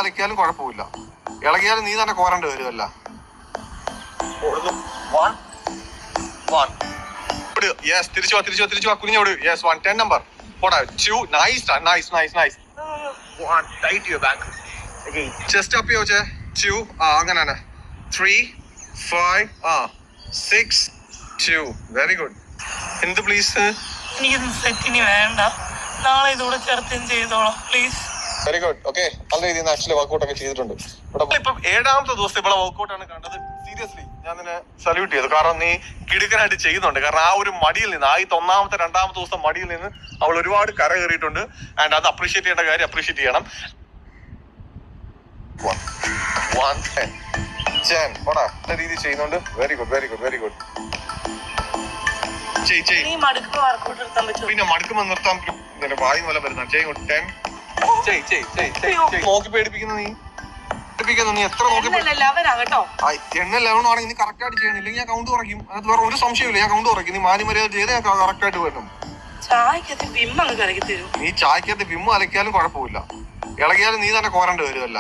അലക്കിയാലും കുഴപ്പമില്ല. ഇളകിയാലും നീ തന്നെ കോരേണ്ടി വരുമല്ല. തിരിച്ചു വാ കുഞ്ഞോട്. യെസ് 1 10 നമ്പർ പോടാ. 2 nice. 1 tight your back. Chest up ചെയ്യോ. 2 അങ്ങനെ 3 5 6 2 വെരി ഗുഡ്. എന്ത് പ്ലീസ്? എനിക്കിത് സെറ്റിന് വേണ്ട, നാളെ ഇതോടെ ചേർത്ത് ചെയ്തോളാം പ്ലീസ്. Very good. ഓക്കെ, നല്ല രീതിയിൽ ആക്ച്വലി വർക്ക്ഔട്ട് ഒക്കെ ചെയ്തിട്ടുണ്ട്. ഇപ്പം 7ാമത്തെ ദിവസം ഇവിടെ വർക്ക്ഔട്ടാണ് കണ്ടത്. സീരിയസ്ലി ഞാൻ നിന്നെ സല്യൂട്ട് ചെയ്തു. കാരണം നീ കിടുക്കനായിട്ട് ചെയ്യുന്നുണ്ട്. കാരണം ആ ഒരു മടിയിൽ നിന്ന്, ആദ്യത്തെ 1ാമത്തെ 2ാമത്തെ ദിവസം മടിയിൽ നിന്ന് അവൾ ഒരുപാട് കര കയറിയിട്ടുണ്ട്. ആൻഡ് അത് അപ്രീഷിയേറ്റ് ചെയ്യേണ്ട കാര്യം അപ്രീഷിയേറ്റ് ചെയ്യണം. 1 10 പോടാ. നല്ല രീതിയിൽ ചെയ്യുന്നുണ്ട്. Very good. പിന്നെ മടുക്കുമ്പോൾ നിർത്താൻ വായി പോലെ വരുന്ന 10 നോക്കി പേടിപ്പിക്കുന്ന നീ എത്ര നോക്കി. എണ്ണ 11 ആണെങ്കിൽ നീ കറക്റ്റ് ആയിട്ട് ചെയ്യണം. ഇല്ലെങ്കിൽ ഞാൻ കൗണ്ട് കുറയ്ക്കും. അത് വേറെ ഒരു സംശയമില്ല. ഞാൻ കൗണ്ട് കുറയ്ക്കും. നീ മാന്യമര്യാദ ചെയ്ത് ഞാൻ കറക്റ്റ് ആയിട്ട് വരണം. നീ ചായക്കകത്ത് വിമ്മ് അലക്കിയാലും കുഴപ്പമില്ല. ഇളകിയാലും നീ തന്നെ കോരേണ്ടി വരുമല്ല.